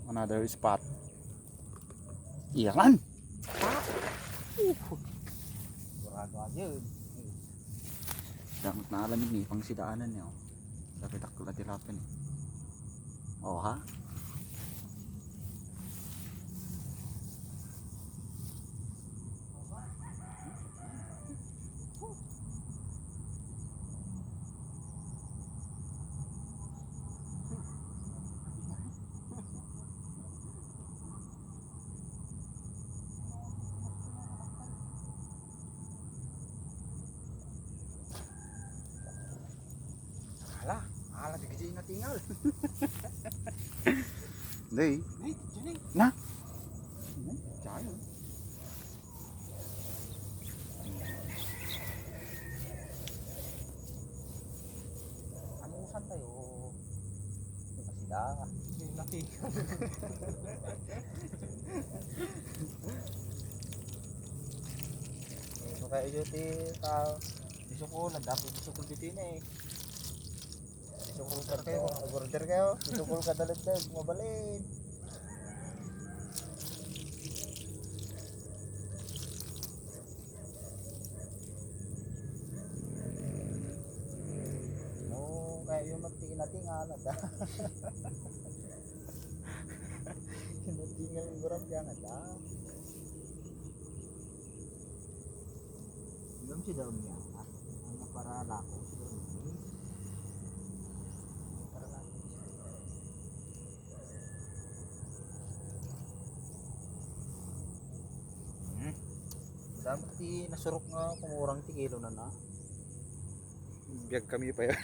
Another spot. Iyan. Burado aja yun. Damat na alamig ni pang sidaanan niyo. Sabi takla tilapin. Oh ha? Ala digdi na tingal. Hindi. Ay, diyan Na? Diyan. Ano usan tayo? Masida. Natingal. So kayo dito ka disukol, dapat disukol dito eh. Disukol kayo, order kayo, disukol ka dalag mabalin. No, kayo magtinga-tinga na da. Tinga yung gurap yan na da. Belum sih daun ya, hanya para laku sudah ini. Para laku. Dapat di nasurok nga kumurang tigilo na. Biyag kami pa yan.